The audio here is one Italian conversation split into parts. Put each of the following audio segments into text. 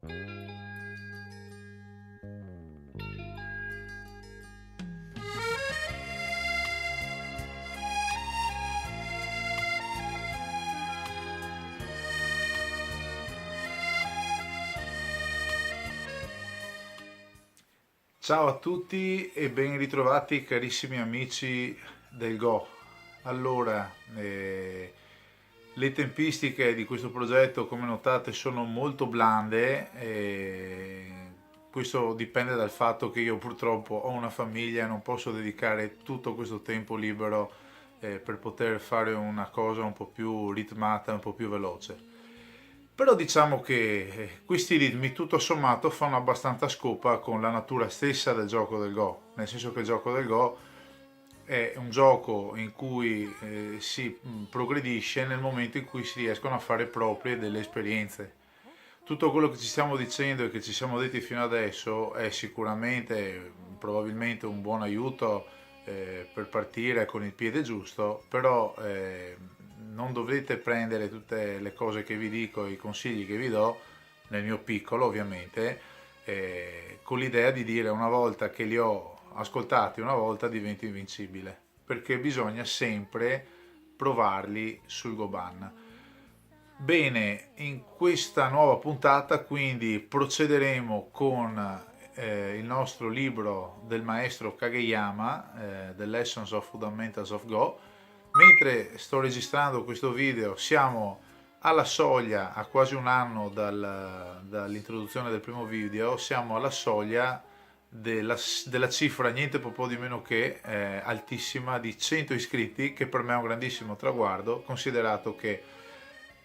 Ciao a tutti e ben ritrovati carissimi amici del Go. Allora, le tempistiche di questo progetto, come notate, sono molto blande. Questo dipende dal fatto che io purtroppo ho una famiglia e non posso dedicare tutto questo tempo libero per poter fare una cosa un po' più ritmata, un po' più veloce. Però diciamo che questi ritmi tutto sommato fanno abbastanza scopa con la natura stessa del gioco del Go, nel senso che il gioco del Go è un gioco in cui si progredisce nel momento in cui si riescono a fare proprie delle esperienze. Tutto quello che ci stiamo dicendo e che ci siamo detti fino adesso è sicuramente, probabilmente un buon aiuto per partire con il piede giusto, però non dovete prendere tutte le cose che vi dico, i consigli che vi do, nel mio piccolo ovviamente, con l'idea di dire una volta che li ho ascoltati, una volta divento invincibile, perché bisogna sempre provarli sul Goban. Bene, in questa nuova puntata quindi procederemo con il nostro libro del maestro Kageyama, The Lessons of Fundamentals of Go. Mentre sto registrando questo video siamo alla soglia, a quasi un anno dall'introduzione del primo video, siamo alla soglia della cifra niente po' di meno che altissima di 100 iscritti, che per me è un grandissimo traguardo, considerato che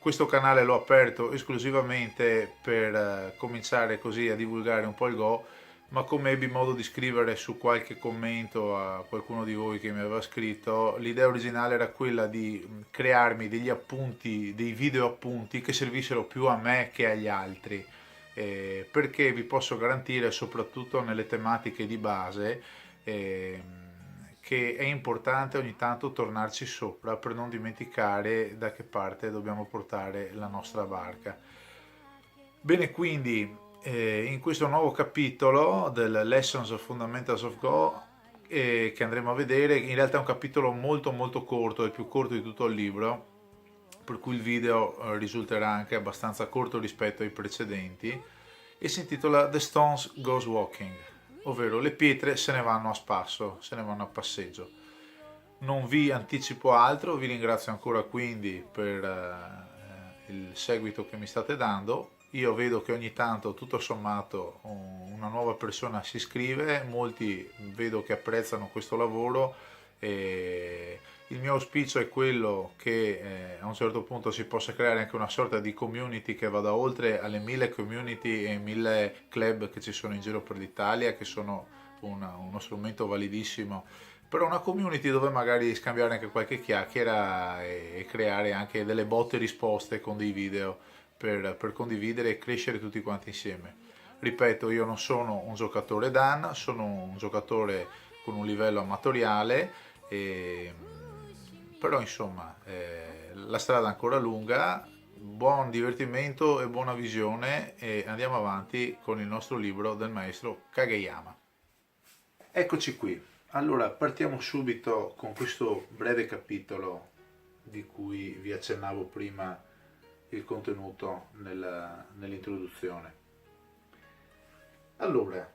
questo canale l'ho aperto esclusivamente per cominciare così a divulgare un po' il Go, ma come ebbi modo di scrivere su qualche commento a qualcuno di voi che mi aveva scritto, l'idea originale era quella di crearmi degli appunti, dei video appunti che servissero più a me che agli altri, perché vi posso garantire, soprattutto nelle tematiche di base, eh, che è importante ogni tanto tornarci sopra per non dimenticare da che parte dobbiamo portare la nostra barca. Bene, quindi in questo nuovo capitolo del Lessons of Fundamentals of Go che andremo a vedere, in realtà è un capitolo molto molto corto, è il più corto di tutto il libro, per cui il video risulterà anche abbastanza corto rispetto ai precedenti, e si intitola The Stones Goes Walking, ovvero le pietre se ne vanno a spasso, se ne vanno a passeggio. Non vi anticipo altro, vi ringrazio ancora quindi per il seguito che mi state dando. Io vedo che ogni tanto, tutto sommato, una nuova persona si iscrive, molti vedo che apprezzano questo lavoro e il mio auspicio è quello che a un certo punto si possa creare anche una sorta di community che vada oltre alle 1000 community e 1000 club che ci sono in giro per l'Italia, che sono uno strumento validissimo, però una community dove magari scambiare anche qualche chiacchiera e creare anche delle botte e risposte con dei video per condividere e crescere tutti quanti insieme. Ripeto, io non sono un giocatore Dan, sono un giocatore con un livello amatoriale, e, però insomma la strada è ancora lunga, buon divertimento e buona visione e andiamo avanti con il nostro libro del maestro Kageyama. Eccoci qui. Allora, partiamo subito con questo breve capitolo di cui vi accennavo prima il contenuto nell'introduzione. Allora,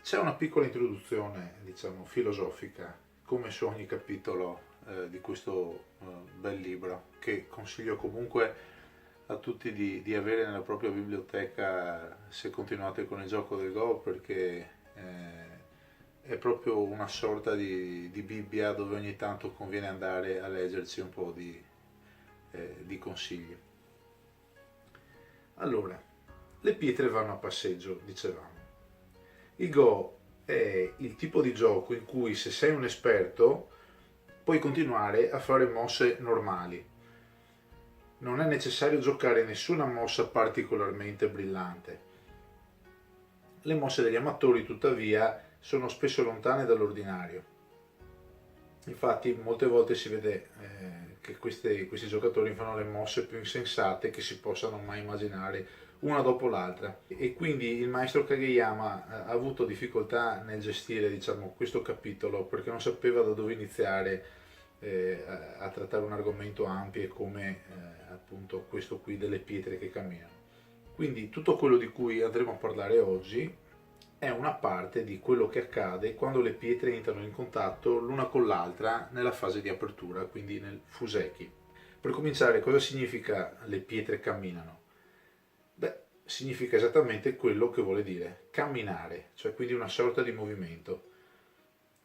c'è una piccola introduzione, diciamo, filosofica, come su ogni capitolo di questo bel libro, che consiglio comunque a tutti di avere nella propria biblioteca se continuate con il gioco del Go, perché è proprio una sorta di Bibbia dove ogni tanto conviene andare a leggerci un po' di consigli. Allora, le pietre vanno a passeggio, dicevamo. Il Go è il tipo di gioco in cui, se sei un esperto, puoi continuare a fare mosse normali. Non è necessario giocare nessuna mossa particolarmente brillante. Le mosse degli amatori, tuttavia, sono spesso lontane dall'ordinario. Infatti, molte volte si vede che questi giocatori fanno le mosse più insensate che si possano mai immaginare, una dopo l'altra. E quindi il maestro Kageyama ha avuto difficoltà nel gestire, diciamo, questo capitolo perché non sapeva da dove iniziare a trattare un argomento ampio come appunto questo qui delle pietre che camminano. Quindi tutto quello di cui andremo a parlare oggi è una parte di quello che accade quando le pietre entrano in contatto l'una con l'altra nella fase di apertura, quindi nel fuseki. Per cominciare, cosa significa le pietre camminano? Beh, significa esattamente quello che vuole dire, camminare, cioè quindi una sorta di movimento.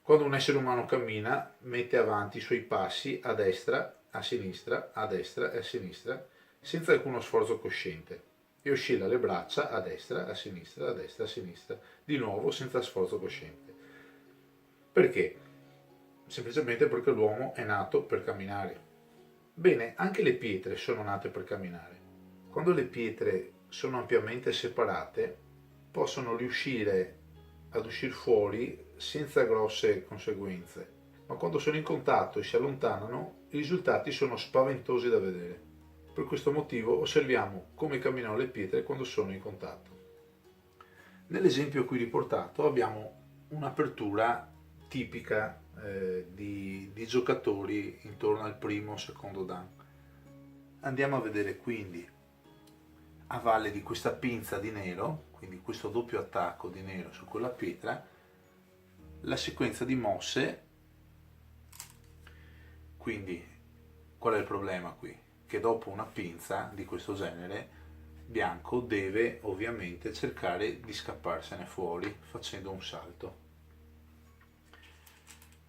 Quando un essere umano cammina, mette avanti i suoi passi a destra, a sinistra, a destra e a sinistra, senza alcuno sforzo cosciente, e oscilla le braccia a destra, a sinistra, a destra, a sinistra, di nuovo senza sforzo cosciente. Perché? Semplicemente perché l'uomo è nato per camminare. Bene, anche le pietre sono nate per camminare. Quando le pietre sono ampiamente separate, possono riuscire ad uscire fuori senza grosse conseguenze, ma quando sono in contatto e si allontanano, i risultati sono spaventosi da vedere. Per questo motivo osserviamo come camminano le pietre quando sono in contatto. Nell'esempio qui riportato abbiamo un'apertura tipica di giocatori intorno al primo o secondo dan. Andiamo a vedere quindi a valle di questa pinza di nero, quindi questo doppio attacco di nero su quella pietra, la sequenza di mosse. Quindi qual è il problema qui? Che dopo una pinza di questo genere bianco deve ovviamente cercare di scapparsene fuori facendo un salto.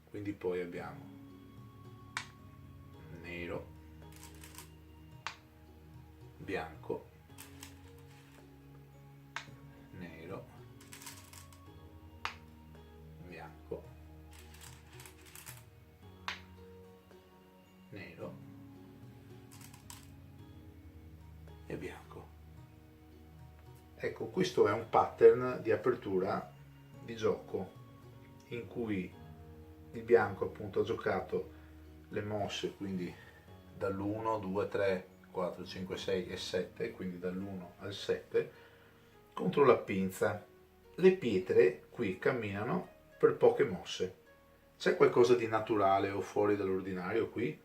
Quindi poi abbiamo nero, bianco, nero, bianco, nero e bianco. Ecco, questo è un pattern di apertura di gioco in cui il bianco appunto ha giocato le mosse, quindi dall'1, 2, 3, 4, 5, 6 e 7, quindi dall'1 al 7, contro la pinza. Le pietre qui camminano per poche mosse. C'è qualcosa di naturale o fuori dall'ordinario qui?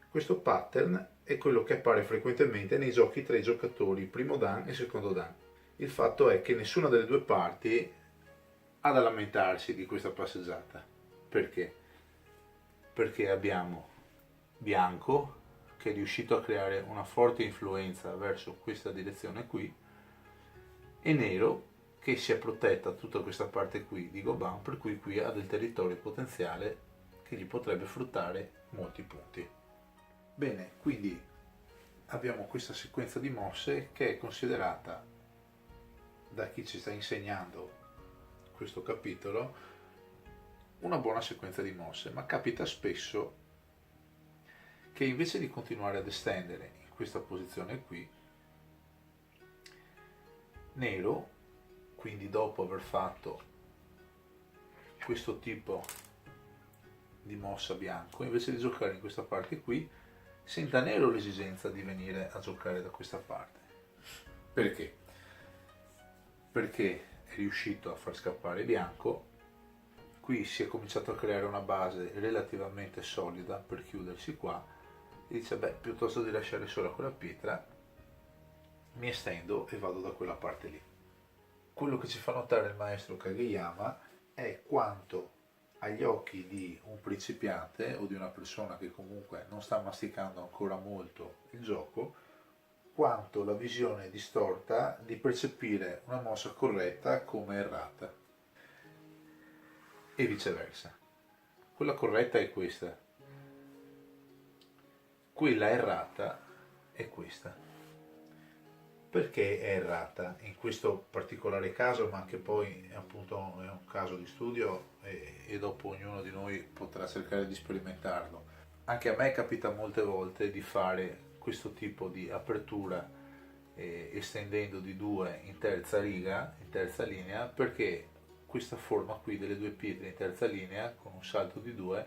Questo pattern è quello che appare frequentemente nei giochi tra i giocatori primo dan e secondo dan. Il fatto è che nessuna delle due parti ha da lamentarsi di questa passeggiata. Perché? Perché abbiamo bianco che è riuscito a creare una forte influenza verso questa direzione qui e nero che si è protetta tutta questa parte qui di Goban, per cui qui ha del territorio potenziale che gli potrebbe fruttare molti punti. Bene, quindi abbiamo questa sequenza di mosse che è considerata da chi ci sta insegnando questo capitolo una buona sequenza di mosse, ma capita spesso che invece di continuare ad estendere in questa posizione qui, nero, quindi dopo aver fatto questo tipo di mossa bianco, invece di giocare in questa parte qui, senta nero l'esigenza di venire a giocare da questa parte. Perché? Perché è riuscito a far scappare bianco, qui si è cominciato a creare una base relativamente solida per chiudersi qua, e dice beh, piuttosto di lasciare sola quella pietra, mi estendo e vado da quella parte lì. Quello che ci fa notare il maestro Kageyama è quanto agli occhi di un principiante o di una persona che comunque non sta masticando ancora molto il gioco, quanto la visione è distorta di percepire una mossa corretta come errata e viceversa. Quella corretta è questa, quella errata è questa. Perché è errata in questo particolare caso, ma che poi appunto è un caso di studio e dopo ognuno di noi potrà cercare di sperimentarlo. Anche a me capita molte volte di fare questo tipo di apertura estendendo di 2 in terza riga, in terza linea, perché questa forma qui delle due pietre in terza linea con un salto di 2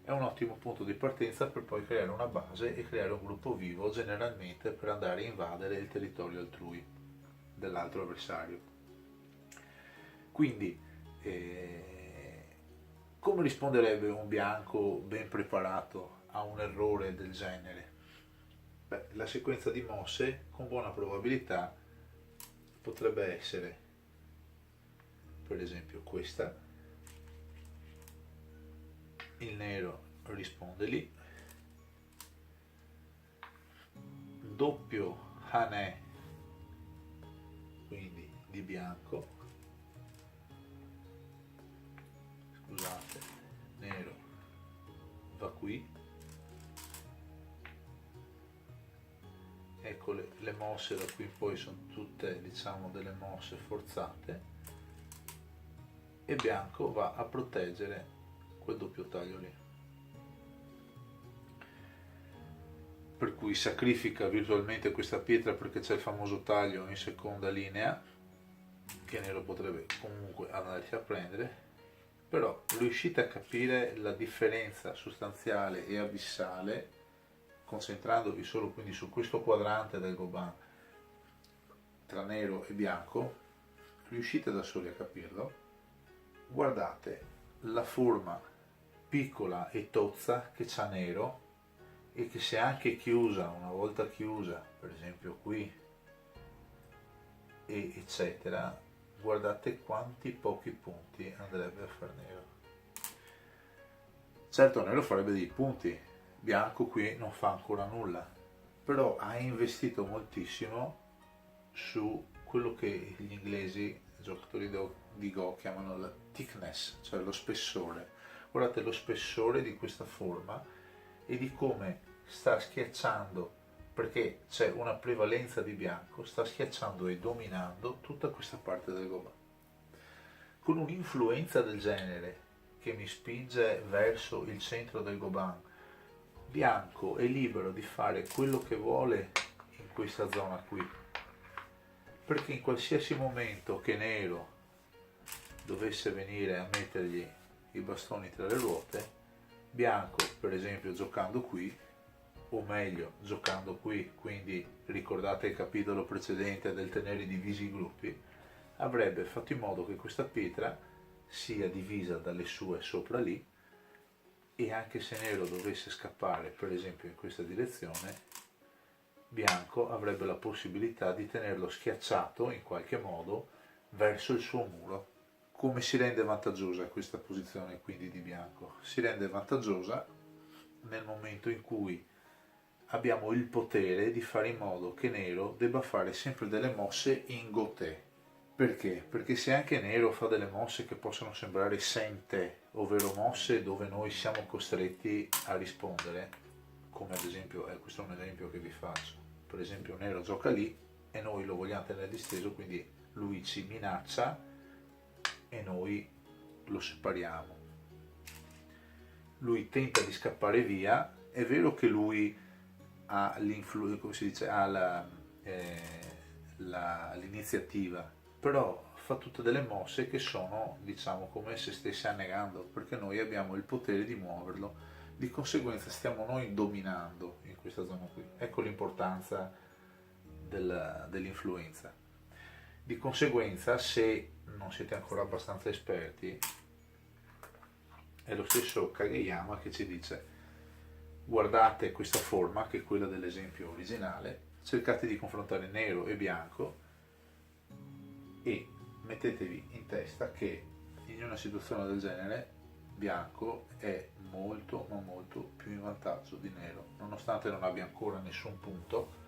È un ottimo punto di partenza per poi creare una base e creare un gruppo vivo, generalmente per andare a invadere il territorio altrui, dell'altro avversario. Quindi, come risponderebbe un bianco ben preparato a un errore del genere? Beh, la sequenza di mosse con buona probabilità potrebbe essere, per esempio, questa. Il nero risponde lì, doppio hanè, quindi di bianco, scusate, nero va qui, ecco le mosse da qui in poi sono tutte, diciamo, delle mosse forzate, e bianco va a proteggere quel doppio taglio lì, per cui sacrifica virtualmente questa pietra perché c'è il famoso taglio in seconda linea che nero potrebbe comunque andarsi a prendere. Però riuscite a capire la differenza sostanziale e abissale, concentrandovi solo quindi su questo quadrante del Gobin tra nero e bianco? Riuscite da soli a capirlo? Guardate la forma piccola e tozza che c'ha nero, e che se anche chiusa, una volta chiusa, per esempio qui, e eccetera, guardate quanti pochi punti andrebbe a far nero. Certo, nero farebbe dei punti, bianco qui non fa ancora nulla, però ha investito moltissimo su quello che gli inglesi, i giocatori di Go, chiamano la thickness, cioè lo spessore. Guardate lo spessore di questa forma e di come sta schiacciando, perché c'è una prevalenza di bianco, sta schiacciando e dominando tutta questa parte del Gobin. Con un'influenza del genere che mi spinge verso il centro del Gobin, bianco è libero di fare quello che vuole in questa zona qui, perché in qualsiasi momento che nero dovesse venire a mettergli i bastoni tra le ruote, bianco, per esempio giocando qui, o meglio giocando qui, quindi ricordate il capitolo precedente del tenere divisi i gruppi, avrebbe fatto in modo che questa pietra sia divisa dalle sue sopra lì, e anche se nero dovesse scappare per esempio in questa direzione, bianco avrebbe la possibilità di tenerlo schiacciato in qualche modo verso il suo muro. Come si rende vantaggiosa questa posizione quindi di bianco? Si rende vantaggiosa nel momento in cui abbiamo il potere di fare in modo che nero debba fare sempre delle mosse in goté. Perché? Perché se anche nero fa delle mosse che possono sembrare sente, ovvero mosse dove noi siamo costretti a rispondere, come ad esempio, questo è un esempio che vi faccio, per esempio nero gioca lì e noi lo vogliamo tenere disteso, quindi lui ci minaccia e noi lo separiamo. Lui tenta di scappare via, è vero che lui ha come si dice, ha l'iniziativa, però fa tutte delle mosse che sono, diciamo, come se stesse annegando, perché noi abbiamo il potere di muoverlo, di conseguenza stiamo noi dominando in questa zona qui. Ecco l'importanza dell'influenza. Di conseguenza, se non siete ancora abbastanza esperti, è lo stesso Kageyama che ci dice: guardate questa forma che è quella dell'esempio originale, cercate di confrontare nero e bianco e mettetevi in testa che in una situazione del genere bianco è molto ma molto più in vantaggio di nero, nonostante non abbia ancora nessun punto,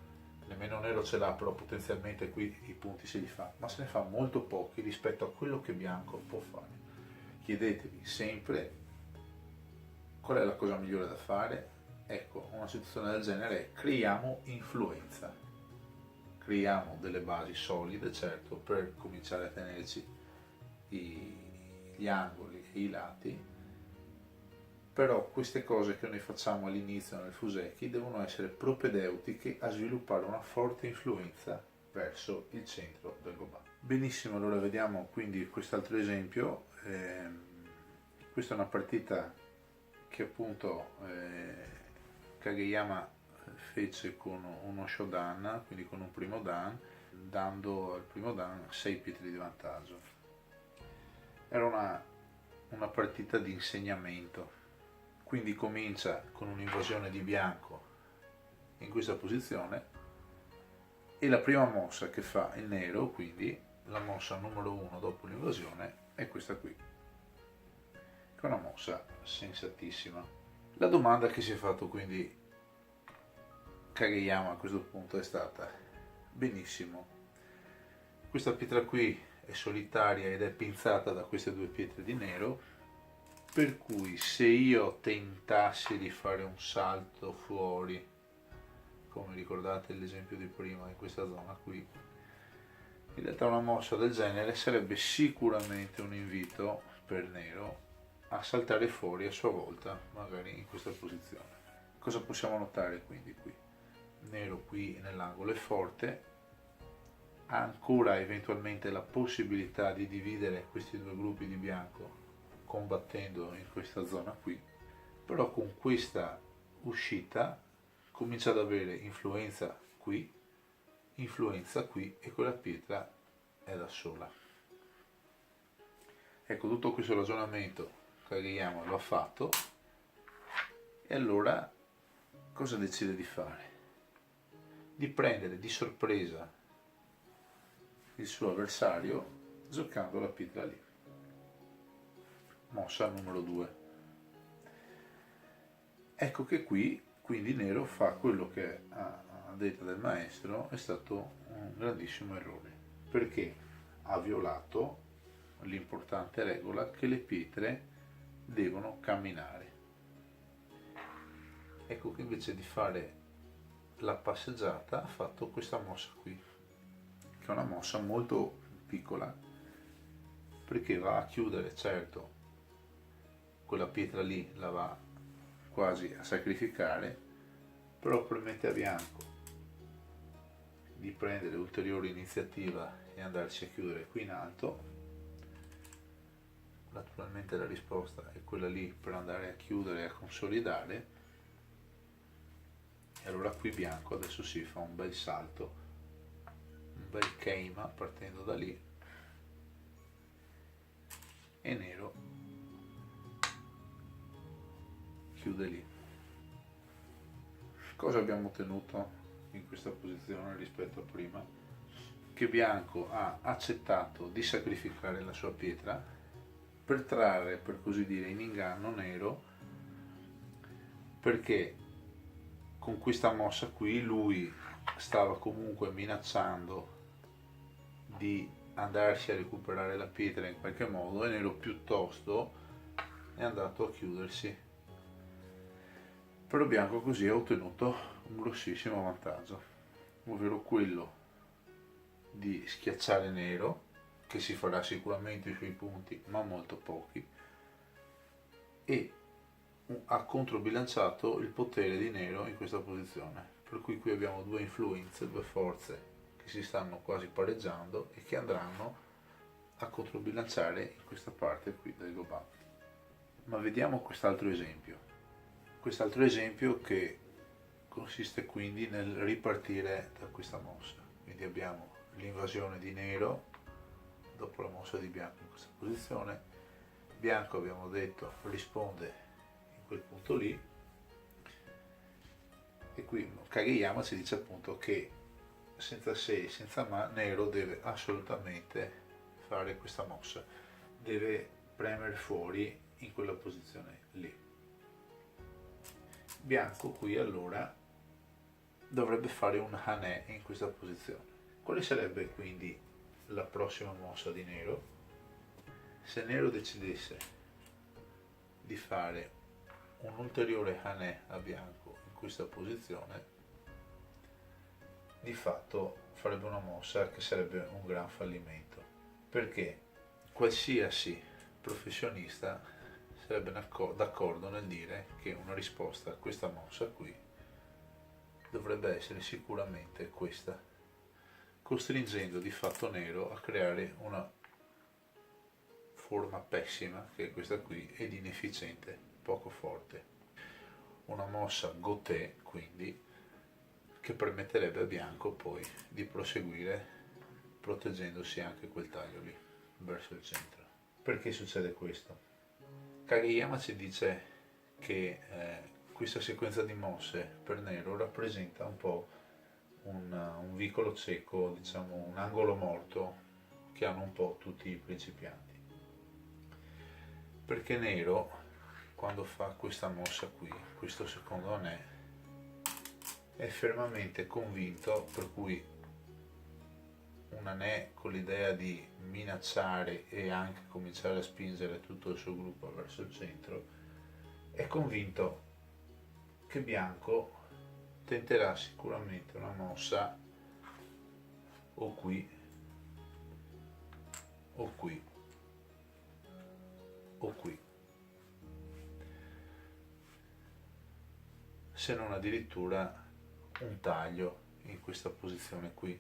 nemmeno nero ce l'ha, però potenzialmente qui i punti se li fa, ma se ne fa molto pochi rispetto a quello che bianco può fare. Chiedetevi sempre qual è la cosa migliore da fare. Ecco, una situazione del genere è: creiamo influenza, creiamo delle basi solide, certo, per cominciare a tenerci gli angoli e i lati, però queste cose che noi facciamo all'inizio nel Fuseki devono essere propedeutiche a sviluppare una forte influenza verso il centro del Gobin. Benissimo, allora vediamo quindi quest'altro esempio. Questa è una partita che appunto Kageyama fece con uno shodan, quindi con un primo dan, dando al primo dan 6 pietre di vantaggio. Era una partita di insegnamento, quindi comincia con un'invasione di bianco in questa posizione e la prima mossa che fa il nero, quindi la mossa numero 1 dopo l'invasione, è questa qui, che è una mossa sensatissima. La domanda che si è fatto quindi Kageyama a questo punto è stata: benissimo, questa pietra qui è solitaria ed è pinzata da queste due pietre di nero, per cui se io tentassi di fare un salto fuori, come ricordate l'esempio di prima in questa zona qui, in realtà una mossa del genere sarebbe sicuramente un invito per nero a saltare fuori a sua volta, magari in questa posizione. Cosa possiamo notare quindi qui? Nero qui nell'angolo è forte, ha ancora eventualmente la possibilità di dividere questi due gruppi di bianco combattendo in questa zona qui, però con questa uscita comincia ad avere influenza qui e quella pietra è da sola. Ecco, tutto questo ragionamento Kageyama lo ha fatto e allora cosa decide di fare? Di prendere di sorpresa il suo avversario giocando la pietra lì. Mossa numero 2. Ecco che qui quindi nero fa quello che a detta del maestro è stato un grandissimo errore, perché ha violato l'importante regola che le pietre devono camminare. Ecco che invece di fare la passeggiata ha fatto questa mossa qui, che è una mossa molto piccola, perché va a chiudere, certo, quella pietra lì la va quasi a sacrificare, però permette a bianco di prendere ulteriore iniziativa e andarsi a chiudere qui in alto. Naturalmente la risposta è quella lì per andare a chiudere e a consolidare, e allora qui bianco adesso si fa un bel salto, un bel keima partendo da lì, e nero chiude lì. Cosa abbiamo ottenuto in questa posizione rispetto a prima? Che bianco ha accettato di sacrificare la sua pietra per trarre, per così dire, in inganno nero, perché con questa mossa qui lui stava comunque minacciando di andarsi a recuperare la pietra in qualche modo, e nero piuttosto è andato a chiudersi. Però bianco così ha ottenuto un grossissimo vantaggio, ovvero quello di schiacciare nero, che si farà sicuramente i suoi punti ma molto pochi, e ha controbilanciato il potere di nero in questa posizione, per cui qui abbiamo due influenze, due forze che si stanno quasi pareggiando e che andranno a controbilanciare in questa parte qui del Goban. Ma vediamo quest'altro esempio che consiste quindi nel ripartire da questa mossa. Quindi abbiamo l'invasione di nero dopo la mossa di bianco in questa posizione. Bianco, abbiamo detto, risponde in quel punto lì, e qui Kageyama ci dice appunto che senza se e senza ma nero deve assolutamente fare questa mossa, deve premere fuori in quella posizione lì. Bianco qui allora dovrebbe fare un hanè in questa posizione. Quale sarebbe quindi la prossima mossa di nero? Se nero decidesse di fare un ulteriore hanè a bianco in questa posizione, di fatto farebbe una mossa che sarebbe un gran fallimento, perché qualsiasi professionista sarebbe d'accordo nel dire che una risposta a questa mossa qui dovrebbe essere sicuramente questa, costringendo di fatto nero a creare una forma pessima, che è questa qui, ed inefficiente poco forte. Una mossa Gauthis, quindi, che permetterebbe a bianco poi di proseguire proteggendosi anche quel taglio lì, verso il centro. Perché succede questo? Kageyama ci dice che questa sequenza di mosse per nero rappresenta un po' un vicolo cieco, diciamo un angolo morto che hanno un po' tutti i principianti. Perché nero, quando fa questa mossa qui, questo secondo anè, è fermamente convinto, per cui un anè con l'idea di minacciare e anche cominciare a spingere tutto il suo gruppo verso il centro, è convinto che bianco tenterà sicuramente una mossa o qui o qui o qui, se non addirittura un taglio in questa posizione qui,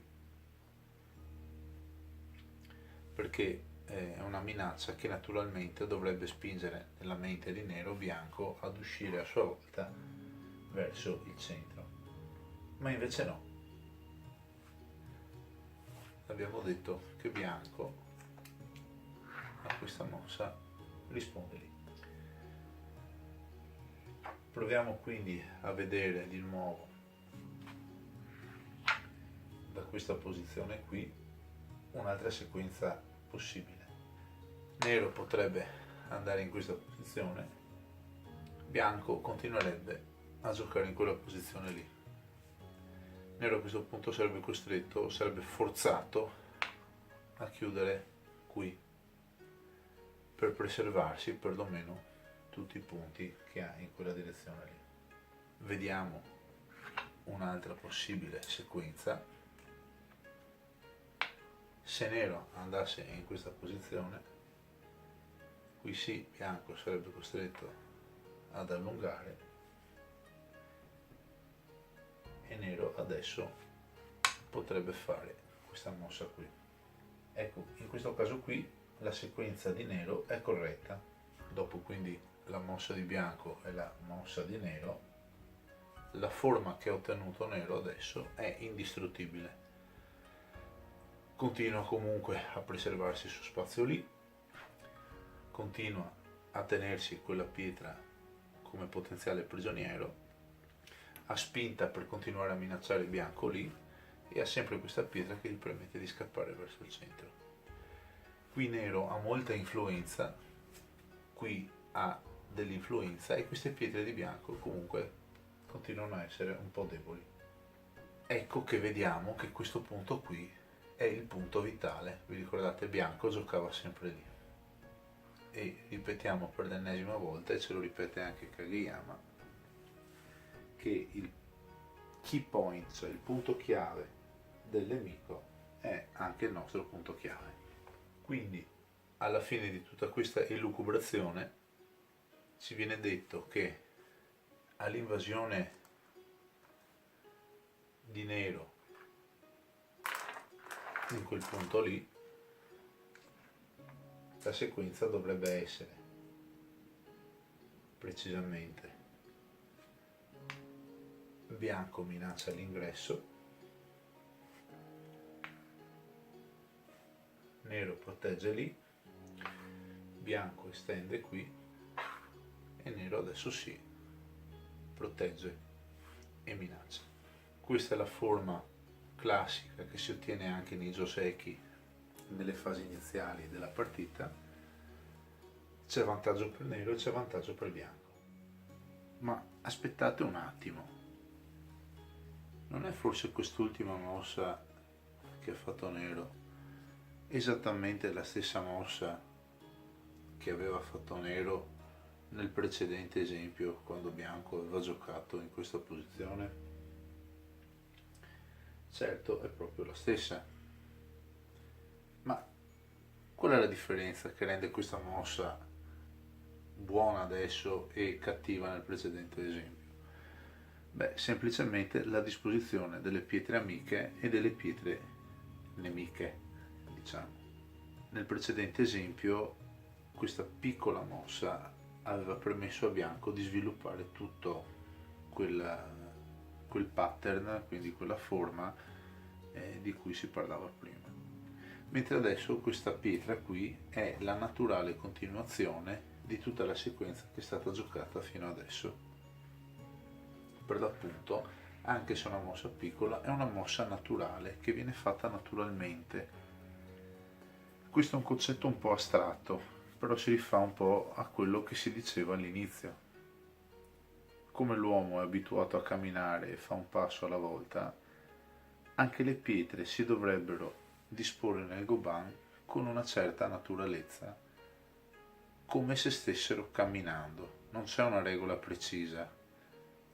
perché è una minaccia che naturalmente dovrebbe spingere nella mente di nero bianco ad uscire a sua volta verso il centro, ma invece no. Abbiamo detto che bianco a questa mossa risponde lì. Proviamo quindi a vedere di nuovo da questa posizione qui un'altra sequenza possibile. Nero potrebbe andare in questa posizione, bianco continuerebbe a giocare in quella posizione lì. Nero a questo punto sarebbe costretto, sarebbe forzato a chiudere qui per preservarsi perlomeno tutti i punti che ha in quella direzione lì. Vediamo un'altra possibile sequenza. Se nero andasse in questa posizione, qui sì, bianco sarebbe costretto ad allungare e nero adesso potrebbe fare questa mossa qui. Ecco, in questo caso qui la sequenza di nero è corretta. Dopo quindi la mossa di bianco e la mossa di nero, la forma che ha ottenuto nero adesso è indistruttibile. Continua comunque a preservarsi il suo spazio lì, continua a tenersi quella pietra come potenziale prigioniero, ha spinta per continuare a minacciare il bianco lì e ha sempre questa pietra che gli permette di scappare verso il centro. Qui nero ha molta influenza, qui ha dell'influenza e queste pietre di bianco comunque continuano a essere un po' deboli. Ecco che vediamo che questo punto qui è il punto vitale. Vi ricordate, bianco giocava sempre lì. E ripetiamo per l'ennesima volta, e ce lo ripete anche Kageyama, che il key point, cioè il punto chiave del nemico, è anche il nostro punto chiave. Quindi alla fine di tutta questa elucubrazione ci viene detto che all'invasione di nero in quel punto lì la sequenza dovrebbe essere precisamente bianco minaccia l'ingresso, nero protegge lì, bianco estende qui e nero adesso sì protegge e minaccia. Questa è la forma classica che si ottiene anche nei joseki nelle fasi iniziali della partita. C'è vantaggio per nero e c'è vantaggio per bianco. Ma aspettate un attimo, non è forse quest'ultima mossa che ha fatto nero esattamente la stessa mossa che aveva fatto nero nel precedente esempio quando bianco aveva giocato in questa posizione? Certo, è proprio la stessa. Ma qual è la differenza che rende questa mossa buona adesso e cattiva nel precedente esempio? Beh, semplicemente la disposizione delle pietre amiche e delle pietre nemiche, diciamo. Nel precedente esempio questa piccola mossa aveva permesso a bianco di sviluppare tutto quel pattern, quindi quella forma di cui si parlava prima. Mentre adesso questa pietra qui è la naturale continuazione di tutta la sequenza che è stata giocata fino adesso. Per l'appunto, anche se è una mossa piccola, è una mossa naturale che viene fatta naturalmente. Questo è un concetto un po' astratto, però si rifà un po' a quello che si diceva all'inizio. Come l'uomo è abituato a camminare e fa un passo alla volta, anche le pietre si dovrebbero disporre nel Goban con una certa naturalezza, come se stessero camminando. Non c'è una regola precisa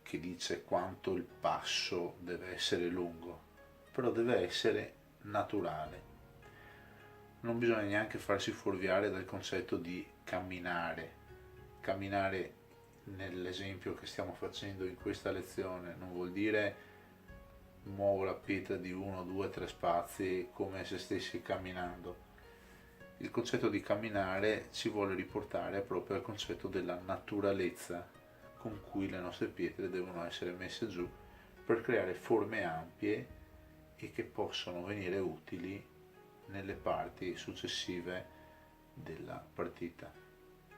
che dice quanto il passo deve essere lungo, però deve essere naturale. Non bisogna neanche farsi fuorviare dal concetto di camminare. Camminare nell'esempio che stiamo facendo in questa lezione non vuol dire muovo la pietra di 1, 2, 3 spazi come se stessi camminando. Il concetto di camminare ci vuole riportare proprio al concetto della naturalezza con cui le nostre pietre devono essere messe giù per creare forme ampie e che possono venire utili nelle parti successive della partita,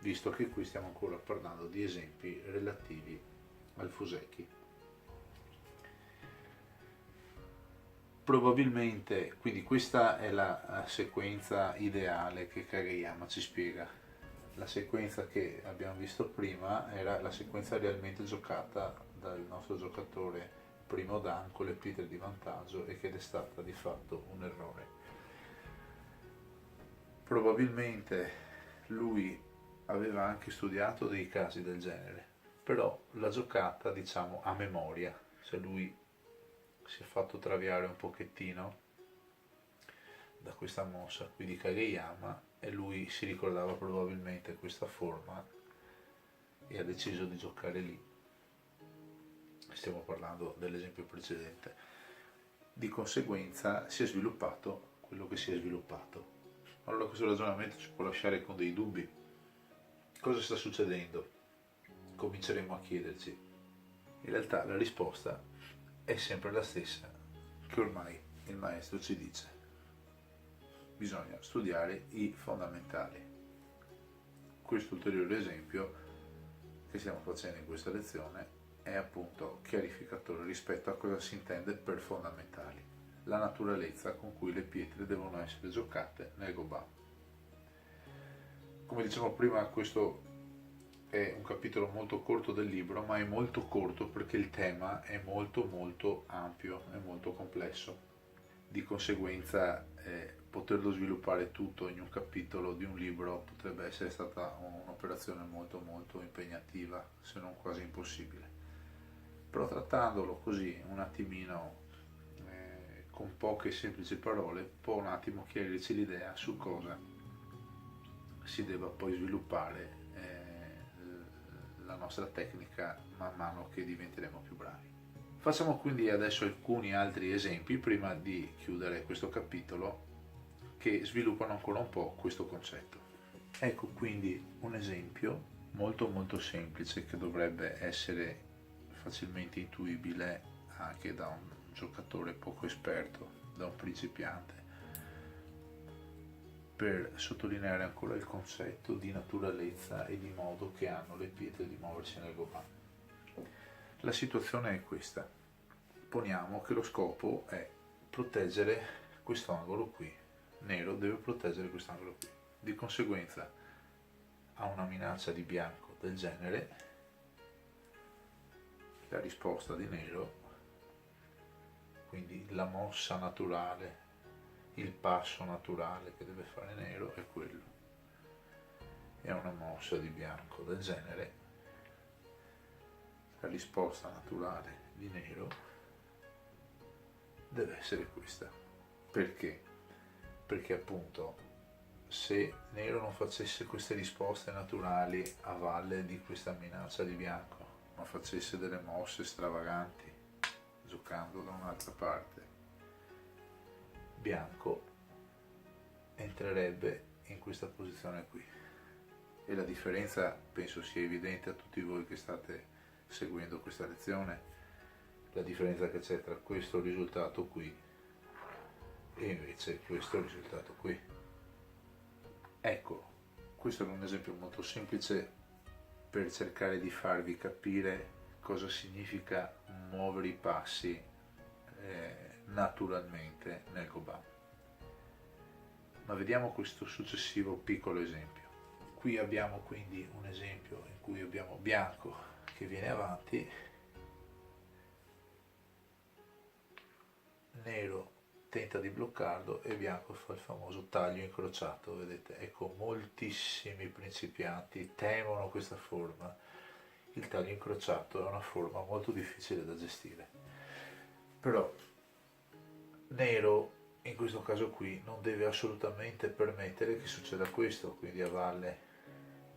visto che qui stiamo ancora parlando di esempi relativi al Fuseki. Probabilmente, quindi questa è la sequenza ideale che Kageyama ci spiega. La sequenza che abbiamo visto prima era la sequenza realmente giocata dal nostro giocatore primo Dan con le pietre di vantaggio e che è stata di fatto un errore. Probabilmente lui aveva anche studiato dei casi del genere, però l'ha giocata diciamo a memoria, se lui si è fatto traviare un pochettino da questa mossa qui di Kageyama e lui si ricordava probabilmente questa forma e ha deciso di giocare lì. Stiamo parlando dell'esempio precedente. Di conseguenza si è sviluppato quello che si è sviluppato. Allora questo ragionamento ci può lasciare con dei dubbi. Cosa sta succedendo? Cominceremo a chiederci. In realtà la risposta è sempre la stessa che ormai il maestro ci dice. Bisogna studiare i fondamentali. Questo ulteriore esempio che stiamo facendo in questa lezione è appunto chiarificatore rispetto a cosa si intende per fondamentali, la naturalezza con cui le pietre devono essere giocate nel Goban. Come dicevo prima, questo è un capitolo molto corto del libro, ma è molto corto perché il tema è molto molto ampio, è molto complesso. Di conseguenza poterlo sviluppare tutto in un capitolo di un libro potrebbe essere stata un'operazione molto molto impegnativa, se non quasi impossibile. Però trattandolo così un attimino con poche semplici parole può un attimo chiarirci l'idea su cosa si debba poi sviluppare la nostra tecnica man mano che diventeremo più bravi. Facciamo quindi adesso alcuni altri esempi prima di chiudere questo capitolo che sviluppano ancora un po' questo concetto. Ecco quindi un esempio molto molto semplice che dovrebbe essere facilmente intuibile anche da un giocatore poco esperto, da un principiante, per sottolineare ancora il concetto di naturalezza e di modo che hanno le pietre di muoversi nel Goban. La situazione è questa. Poniamo che lo scopo è proteggere questo angolo qui. Nero deve proteggere questo angolo qui. Di conseguenza, a una minaccia di bianco del genere, la risposta di nero, quindi la mossa naturale, il passo naturale che deve fare nero è quello. E a una mossa di bianco del genere, la risposta naturale di nero deve essere questa. Perché? Perché appunto se nero non facesse queste risposte naturali a valle di questa minaccia di bianco, ma facesse delle mosse stravaganti giocando da un'altra parte, bianco entrerebbe in questa posizione qui. e la differenza penso sia evidente a tutti voi che state seguendo questa lezione, la differenza che c'è tra questo risultato qui e invece questo risultato qui. Ecco, questo è un esempio molto semplice per cercare di farvi capire cosa significa muovere i passi naturalmente nel Goban. Ma vediamo questo successivo piccolo esempio. Qui abbiamo quindi un esempio in cui abbiamo bianco che viene avanti, nero tenta di bloccarlo e bianco fa il famoso taglio incrociato. Vedete, ecco, moltissimi principianti temono questa forma. Il taglio incrociato è una forma molto difficile da gestire, però nero in questo caso qui non deve assolutamente permettere che succeda questo, quindi a valle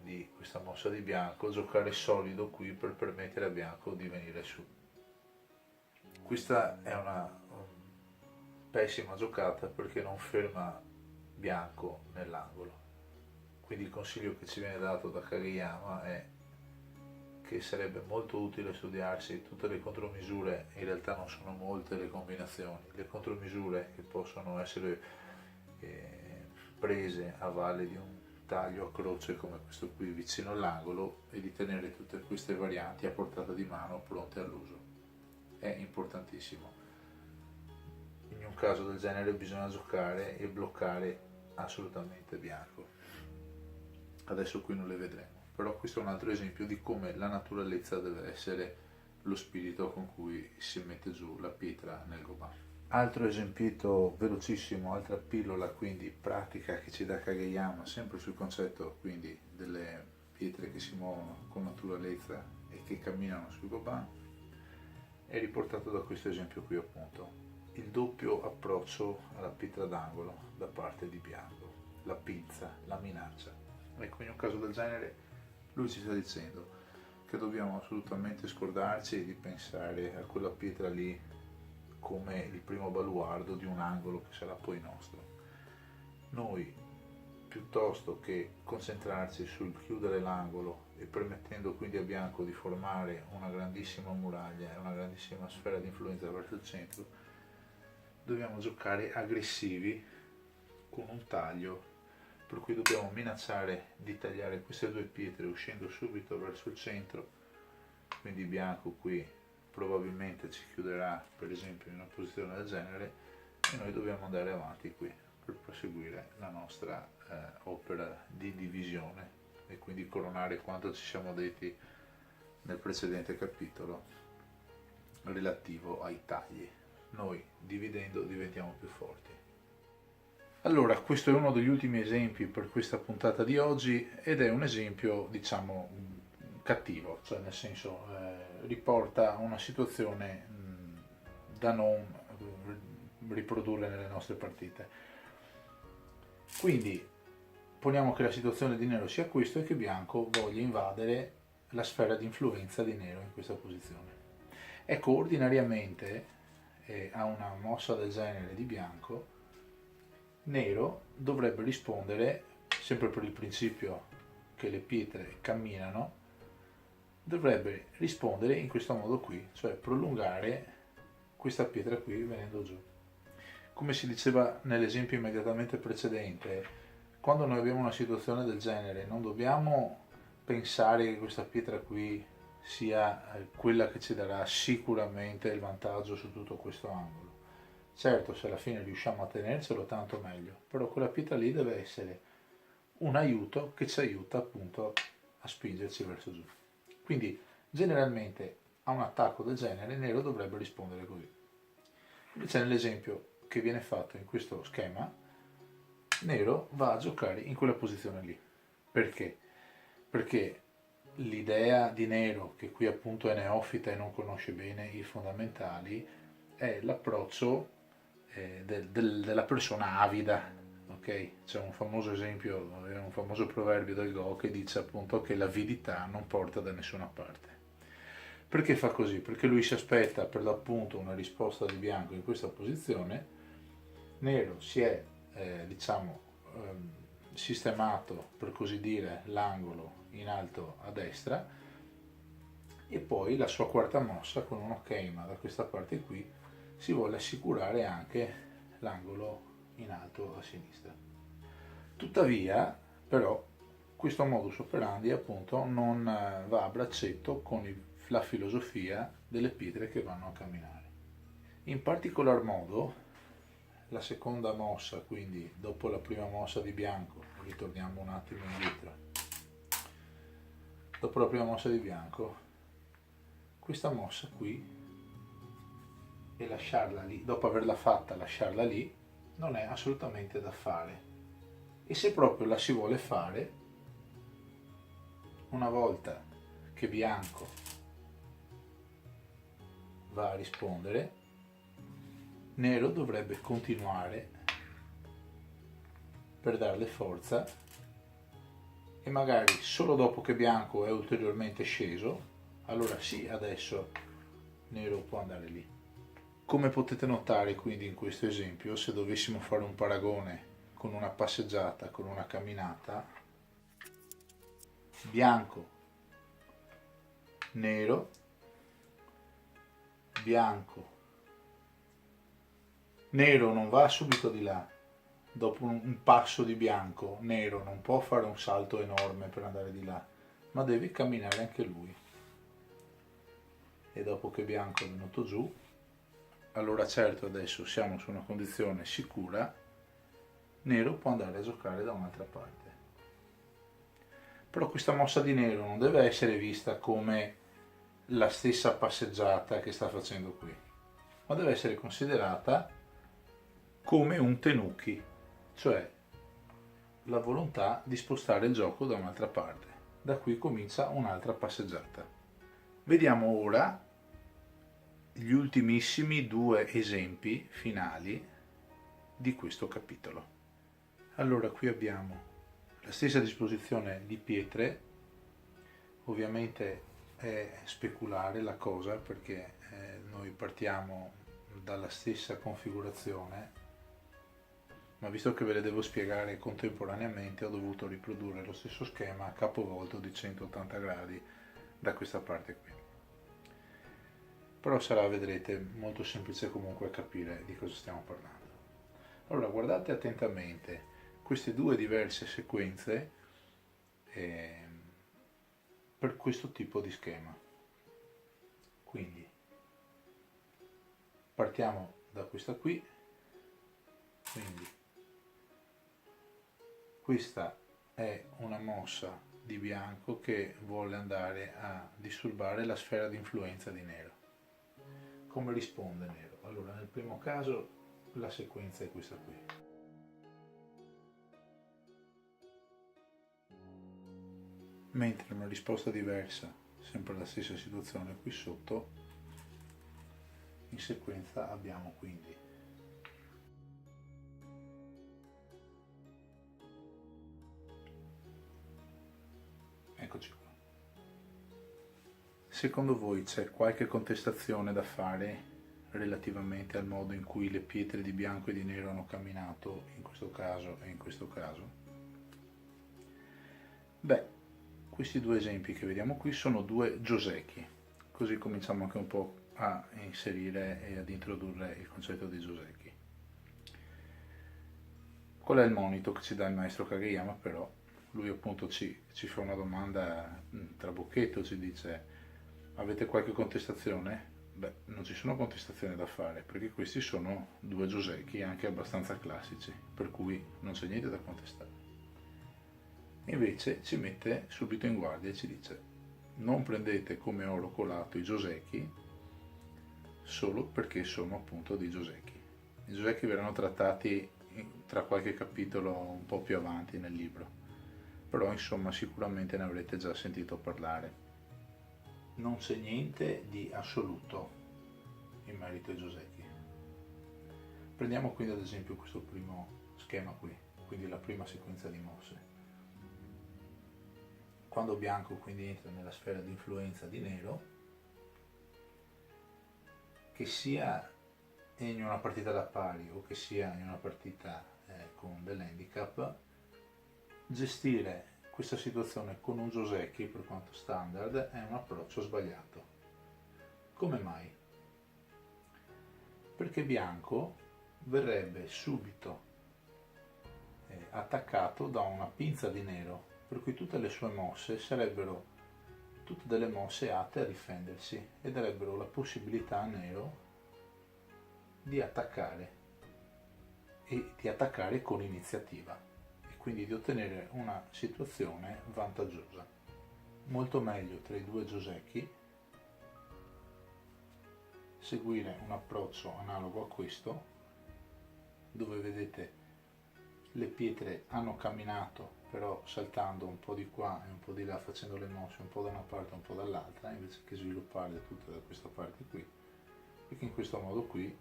di questa mossa di bianco giocare solido qui per permettere a bianco di venire su. Questa è una pessima giocata perché non ferma bianco nell'angolo, quindi il consiglio che ci viene dato da Kageyama è che sarebbe molto utile studiarsi tutte le contromisure. In realtà non sono molte le combinazioni, le contromisure che possono essere prese a valle di un taglio a croce come questo qui vicino all'angolo, e di tenere tutte queste varianti a portata di mano pronte all'uso. È importantissimo. In un caso del genere bisogna giocare e bloccare assolutamente bianco. Adesso qui non le vedremo, però questo è un altro esempio di come la naturalezza deve essere lo spirito con cui si mette giù la pietra nel Goban. Altro esempietto velocissimo, altra pillola quindi pratica che ci dà Kageyama, sempre sul concetto quindi delle pietre che si muovono con naturalezza e che camminano sul Goban, è riportato da questo esempio qui appunto. Il doppio approccio alla pietra d'angolo da parte di bianco, la pinza, la minaccia. Ecco, in un caso del genere lui ci sta dicendo che dobbiamo assolutamente scordarci di pensare a quella pietra lì come il primo baluardo di un angolo che sarà poi nostro. Noi, piuttosto che concentrarci sul chiudere l'angolo e permettendo quindi a bianco di formare una grandissima muraglia e una grandissima sfera di influenza verso il centro, dobbiamo giocare aggressivi con un taglio, per cui dobbiamo minacciare di tagliare queste due pietre uscendo subito verso il centro, quindi bianco qui probabilmente ci chiuderà per esempio in una posizione del genere e noi dobbiamo andare avanti qui per proseguire la nostra opera di divisione e quindi coronare quanto ci siamo detti nel precedente capitolo relativo ai tagli. Noi dividendo diventiamo più forti. Allora, questo è uno degli ultimi esempi per questa puntata di oggi ed è un esempio, diciamo, cattivo, cioè nel senso riporta una situazione da non riprodurre nelle nostre partite. Quindi poniamo che la situazione di nero sia questa e che bianco voglia invadere la sfera di influenza di nero in questa posizione. Ecco, ordinariamente a una mossa del genere di bianco, nero dovrebbe rispondere, sempre per il principio che le pietre camminano, dovrebbe rispondere in questo modo qui, cioè prolungare questa pietra qui venendo giù. Come si diceva nell'esempio immediatamente precedente, quando noi abbiamo una situazione del genere non dobbiamo pensare che questa pietra qui sia quella che ci darà sicuramente il vantaggio su tutto questo angolo. Certo, se alla fine riusciamo a tenercelo tanto meglio, però quella pietra lì deve essere un aiuto che ci aiuta appunto a spingerci verso giù. Quindi generalmente a un attacco del genere nero dovrebbe rispondere così. Invece nell'esempio che viene fatto in questo schema, nero va a giocare in quella posizione lì. Perché? Perché l'idea di nero, che qui appunto è neofita e non conosce bene i fondamentali, è l'approccio della persona avida. Ok? C'è un famoso esempio, un famoso proverbio del Go che dice appunto che l'avidità non porta da nessuna parte. Perché fa così? Perché lui si aspetta per l'appunto una risposta di bianco in questa posizione, nero si è sistemato, per così dire, l'angolo in alto a destra, e poi la sua quarta mossa con un okama da questa parte qui si vuole assicurare anche l'angolo in alto a sinistra. Tuttavia, però, questo modus operandi appunto non va a braccetto con la filosofia delle pietre che vanno a camminare. In particolar modo, la seconda mossa, quindi dopo la prima mossa di bianco, ritorniamo un attimo indietro, dopo la prima mossa di bianco, questa mossa qui, e lasciarla lì, dopo averla fatta lasciarla lì, non è assolutamente da fare. E se proprio la si vuole fare, una volta che bianco va a rispondere, nero dovrebbe continuare per darle forza, e magari solo dopo che bianco è ulteriormente sceso, allora sì, adesso nero può andare lì. Come potete notare quindi in questo esempio, se dovessimo fare un paragone con una passeggiata, con una camminata, bianco, nero, bianco, nero non va subito di là, dopo un passo di bianco, nero non può fare un salto enorme per andare di là, ma deve camminare anche lui. E dopo che bianco è venuto giù, allora certo adesso siamo su una condizione sicura, nero può andare a giocare da un'altra parte. Però questa mossa di nero non deve essere vista come la stessa passeggiata che sta facendo qui, ma deve essere considerata come un tenuki, cioè la volontà di spostare il gioco da un'altra parte. Da qui comincia un'altra passeggiata. Vediamo ora gli ultimissimi due esempi finali di questo capitolo. Allora qui abbiamo la stessa disposizione di pietre, ovviamente è speculare la cosa perché noi partiamo dalla stessa configurazione, ma visto che ve le devo spiegare contemporaneamente ho dovuto riprodurre lo stesso schema capovolto di 180 gradi da questa parte qui. Però sarà, vedrete, molto semplice comunque capire di cosa stiamo parlando. Allora guardate attentamente queste due diverse sequenze per questo tipo di schema. Quindi partiamo da questa qui, quindi questa è una mossa di bianco che vuole andare a disturbare la sfera di influenza di nero. Come risponde nero? Allora nel primo caso la sequenza è questa qui. Mentre una risposta diversa, sempre la stessa situazione qui sotto, in sequenza abbiamo quindi eccoci qua. Secondo voi c'è qualche contestazione da fare relativamente al modo in cui le pietre di bianco e di nero hanno camminato in questo caso e in questo caso? Beh, questi due esempi che vediamo qui sono due joseki, così cominciamo anche un po' a inserire e ad introdurre il concetto di joseki. Qual è il monito che ci dà il maestro Kageyama però? Lui appunto ci fa una domanda trabocchetto, ci dice: avete qualche contestazione? Beh, non ci sono contestazioni da fare, perché questi sono due joseki anche abbastanza classici, per cui non c'è niente da contestare. Invece ci mette subito in guardia e ci dice: non prendete come oro colato i joseki solo perché sono appunto dei joseki. I joseki verranno trattati tra qualche capitolo un po' più avanti nel libro, però insomma sicuramente ne avrete già sentito parlare. Non c'è niente di assoluto in merito ai joseki. Prendiamo quindi ad esempio questo primo schema qui, quindi la prima sequenza di mosse. Quando bianco quindi entra nella sfera di influenza di nero, che sia in una partita da pari o che sia in una partita con dell'handicap, Gestire questa situazione con un Joseki, per quanto standard, è un approccio sbagliato. Come mai? Perché bianco verrebbe subito attaccato da una pinza di nero, per cui tutte le sue mosse sarebbero tutte delle mosse atte a difendersi e darebbero la possibilità a nero di attaccare e di attaccare con iniziativa e quindi di ottenere una situazione vantaggiosa. Molto meglio tra i due Joseki seguire un approccio analogo a questo, dove vedete le pietre hanno camminato però saltando un po' di qua e un po' di là, facendo le mosse un po' da una parte e un po' dall'altra, invece che svilupparle tutte da questa parte qui, perché in questo modo qui,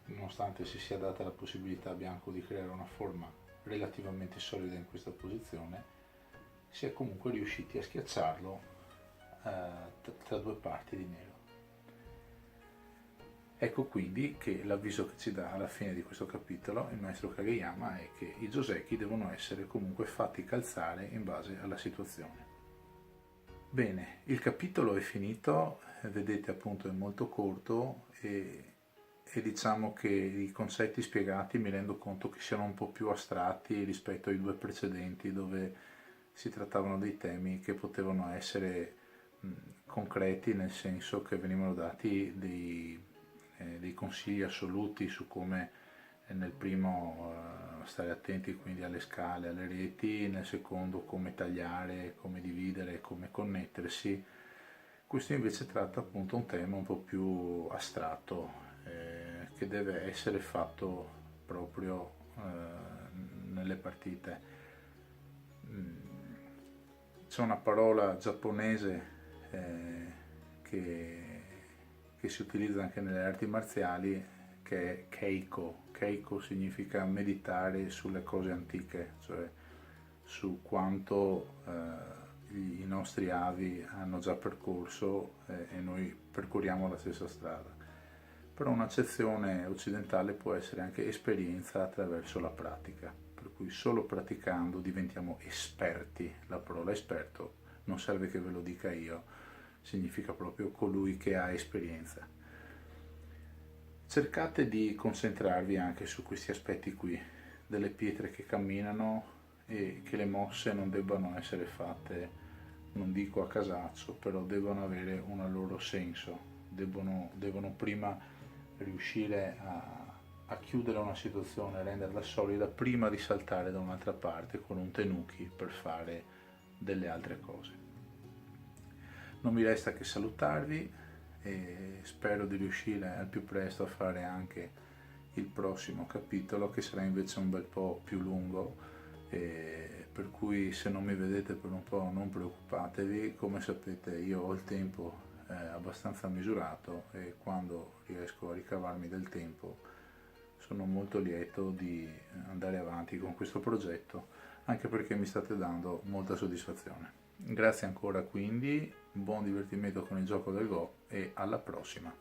nonostante si sia data la possibilità a bianco di creare una forma relativamente solida in questa posizione, si è comunque riusciti a schiacciarlo tra due parti di nero. Ecco quindi che l'avviso che ci dà alla fine di questo capitolo il maestro Kageyama è che i Joseki devono essere comunque fatti calzare in base alla situazione. Bene, il capitolo è finito, vedete appunto è molto corto e diciamo che i concetti spiegati mi rendo conto che siano un po' più astratti rispetto ai due precedenti dove si trattavano dei temi che potevano essere concreti, nel senso che venivano dati dei consigli assoluti su come nel primo stare attenti quindi alle scale, alle reti, nel secondo come tagliare, come dividere, come connettersi. Questo invece tratta appunto un tema un po' più astratto che deve essere fatto proprio nelle partite. C'è una parola giapponese che si utilizza anche nelle arti marziali che è keiko. Keiko significa meditare sulle cose antiche, cioè su quanto i nostri avi hanno già percorso e noi percorriamo la stessa strada. Però un'accezione occidentale può essere anche esperienza attraverso la pratica, per cui solo praticando diventiamo esperti. La parola esperto non serve che ve lo dica io, significa proprio colui che ha esperienza. Cercate di concentrarvi anche su questi aspetti qui, delle pietre che camminano e che le mosse non debbano essere fatte, non dico a casaccio, però devono avere un loro senso, devono prima riuscire a chiudere una situazione, renderla solida prima di saltare da un'altra parte con un tenuki per fare delle altre cose. Non mi resta che salutarvi e spero di riuscire al più presto a fare anche il prossimo capitolo, che sarà invece un bel po' più lungo, per cui se non mi vedete per un po' non preoccupatevi. Come sapete io ho il tempo abbastanza misurato e quando riesco a ricavarmi del tempo sono molto lieto di andare avanti con questo progetto, anche perché mi state dando molta soddisfazione. Grazie ancora quindi, buon divertimento con il gioco del Go e alla prossima!